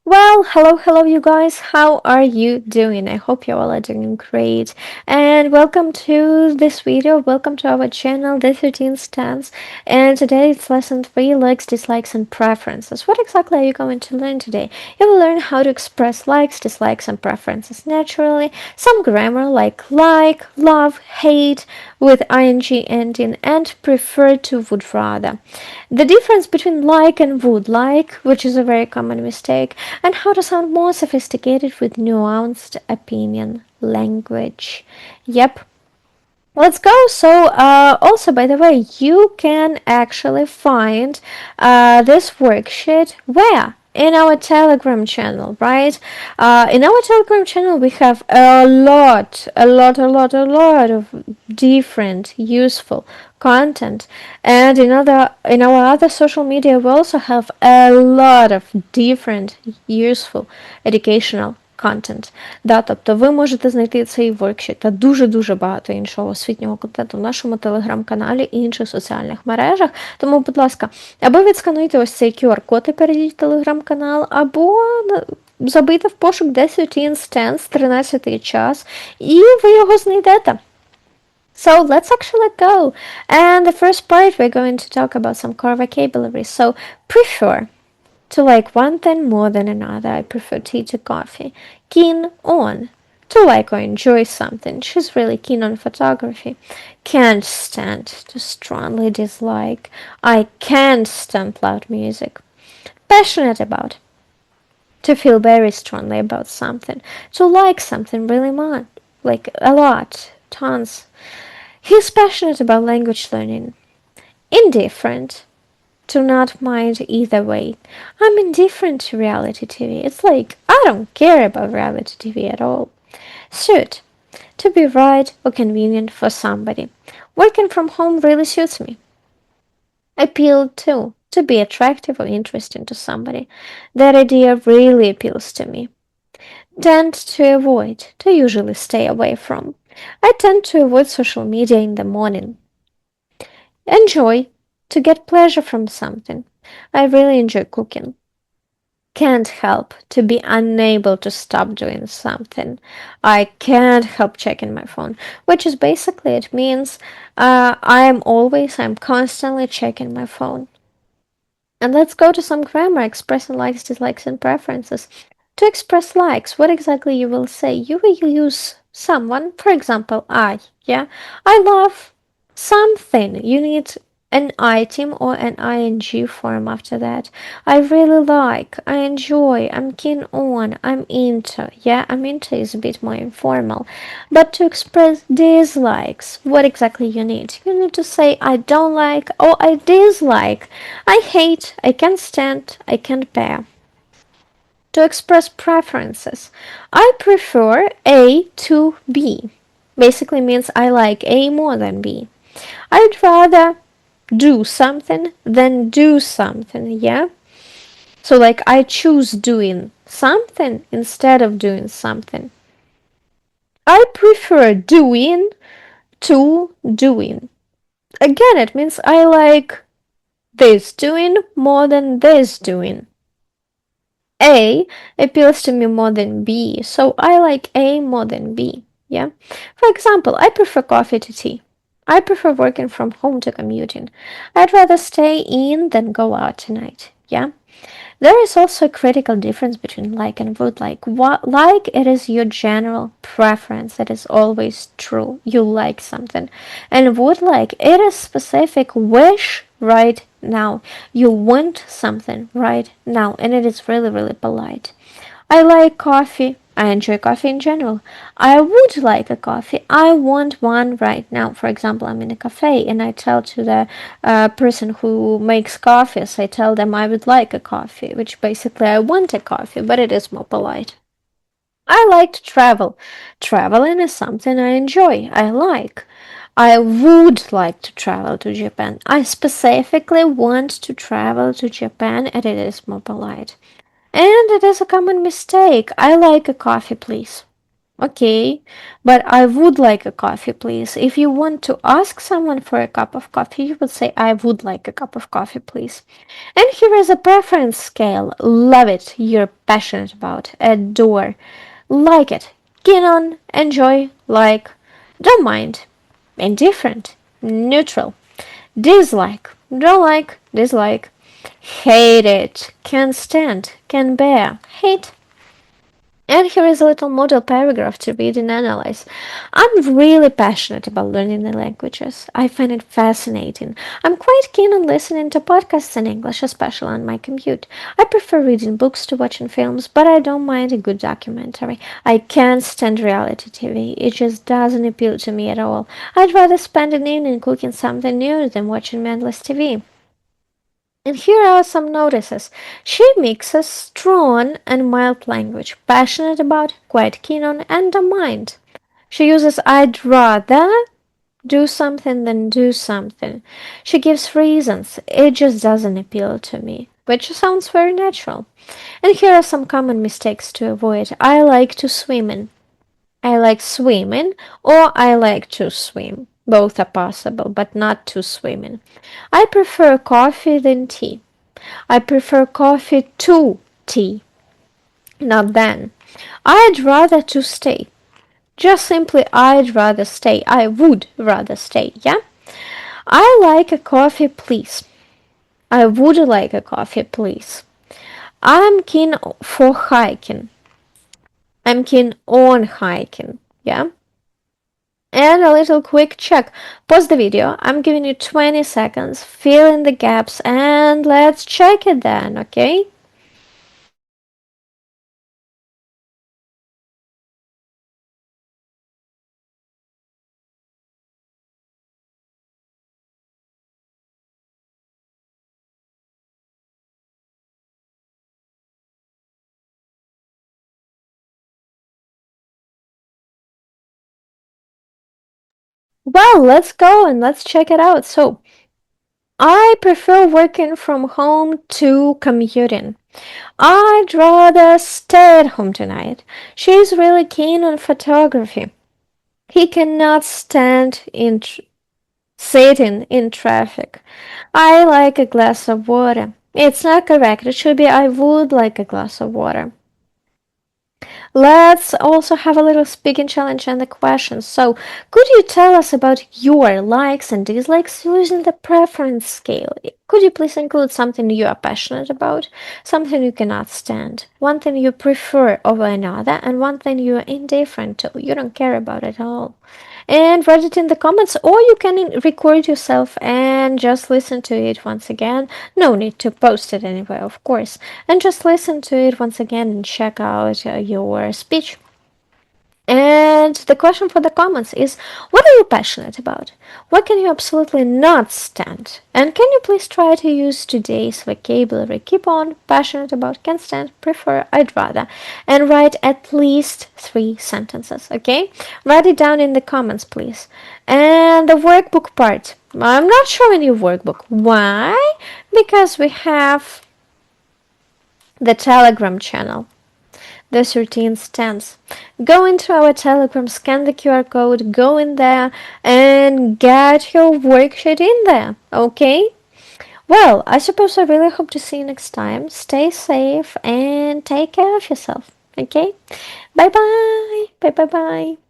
Well, hello you guys. How are you doing? I hope you all are doing great. And welcome to this video. Welcome to our channel, The 13 Stance. And today it's lesson 3, likes, dislikes, and preferences. What exactly are you going to learn today? You will learn how to express likes, dislikes, and preferences naturally. Some grammar like, love, hate with ing ending, and prefer to would rather. The difference between like and would like, which is a very common mistake, and how to sound more sophisticated with nuanced opinion language. Yep. Let's go. So, also, by the way, you can actually find this worksheet where? In our Telegram channel, right? In our Telegram channel, we have a lot of different useful content, and in our other social media, we also have a lot of different useful educational content. Да, тобто ви можете знайти цей воркшіт та дуже багато іншого освітнього контенту в нашому телеграм-каналі і інших соціальних мережах. Тому, будь ласка, або відскануйте ось цей QR-код і перейдіть в телеграм-канал, або забийте в пошук 10 Stance, 13 час, і ви його знайдете. So let's actually go. And the first part, we're going to talk about some core vocabulary. So, prefer. To like one thing more than another, I prefer tea to coffee. Keen on. To like or enjoy something. She's really keen on photography. Can't stand. To strongly dislike. I can't stand loud music. Passionate about. To feel very strongly about something. To like something really much. Like a lot. Tons. He's passionate about language learning. Indifferent. To not mind either way. I'm indifferent to reality TV. It's like, I don't care about reality TV at all. Suit. To be right or convenient for somebody. Working from home really suits me. Appeal to. To be attractive or interesting to somebody. That idea really appeals to me. Tend to avoid. To usually stay away from. I tend to avoid social media in the morning. Enjoy. To get pleasure from something. I really enjoy cooking. Can't help. To be unable to stop doing something. I can't help checking my phone. Which is basically, it means I'm constantly checking my phone. And let's go to some grammar, expressing likes, dislikes, and preferences. To express likes, what exactly you will say? You will use someone, for example, I love something. You need an item or an ing form after that. I really like, I enjoy, I'm keen on, I'm into. I'm into is a bit more informal. But to express dislikes, what exactly you need? You need to say I don't like or I dislike. I hate, I can't stand, I can't bear. To express preferences, I prefer A to B. Basically means I like A more than B. I'd rather do something than do something, So like I choose doing something instead of doing something. I prefer doing to doing. Again, it means I like this doing more than this doing. A appeals to me more than B, so I like A more than B, For example, I prefer coffee to tea. I prefer working from home to commuting. I'd rather stay in than go out tonight, There is also a critical difference between like and would like. Like, it is your general preference. That is always true. You like something. And would like, it is specific wish right now. You want something right now. And it is really polite. I like coffee. I enjoy coffee in general. I would like a coffee. I want one right now. For example, I'm in a cafe and I tell to the person who makes coffees, I tell them I would like a coffee, which basically I want a coffee, but it is more polite. I like to travel. Traveling is something I enjoy. I like. I would like to travel to Japan. I specifically want to travel to Japan, and it is more polite. And it is a common mistake. I like a coffee, please. Okay, but I would like a coffee, please. If you want to ask someone for a cup of coffee, you would say, I would like a cup of coffee, please. And here is a preference scale. Love it, you're passionate about, adore, like it, keen on, enjoy, like, don't mind, indifferent, neutral, dislike, don't like, dislike, hate it, can stand, can bear, hate. And here is a little model paragraph to read and analyze. I'm really passionate about learning the languages. I find it fascinating. I'm quite keen on listening to podcasts in English, especially on my commute. I prefer reading books to watching films, but I don't mind a good documentary. I can't stand reality TV. It just doesn't appeal to me at all. I'd rather spend an evening cooking something new than watching mindless TV. And here are some notices. She mixes strong and mild language, passionate about, quite keen on, and don't mind. She uses I'd rather do something than do something. She gives reasons. It just doesn't appeal to me, which sounds very natural. And here are some common mistakes to avoid. I like to swim in. I like swimming, or I like to swim. Both are possible, but not to swimming. I prefer coffee than tea. I prefer coffee to tea, not than. I'd rather to stay. Just simply I'd rather stay. I would rather stay, yeah? I like a coffee, please. I would like a coffee, please. I'm keen for hiking. I'm keen on hiking, yeah? And a little quick check. Pause the video. I'm giving you 20 seconds. Fill in the gaps and let's check it then, okay? Well, let's go and let's check it out. So, I prefer working from home to commuting. I'd rather stay at home tonight. She's really keen on photography. He cannot stand sitting in traffic. I like a glass of water. It's not correct. It should be I would like a glass of water. Let's also have a little speaking challenge and the questions. So, could you tell us about your likes and dislikes using the preference scale? Could you please include something you are passionate about, something you cannot stand, one thing you prefer over another, and one thing you are indifferent to, you don't care about at all? And write it in the comments, or you can record yourself and just listen to it once again. No need to post it anywhere, of course, and just listen to it once again and check out your speech. And the question for the comments is, what are you passionate about? What can you absolutely not stand? And can you please try to use today's vocabulary? Keep on, passionate about, can stand, prefer, I'd rather. And write at least 3 sentences, okay? Write it down in the comments, please. And the workbook part. I'm not showing you workbook. Why? Because we have the Telegram channel. The 13 stands. Go into our Telegram, scan the QR code, go in there and get your worksheet in there, okay? Well, I suppose I really hope to see you next time. Stay safe and take care of yourself, okay? Bye bye. Bye bye bye.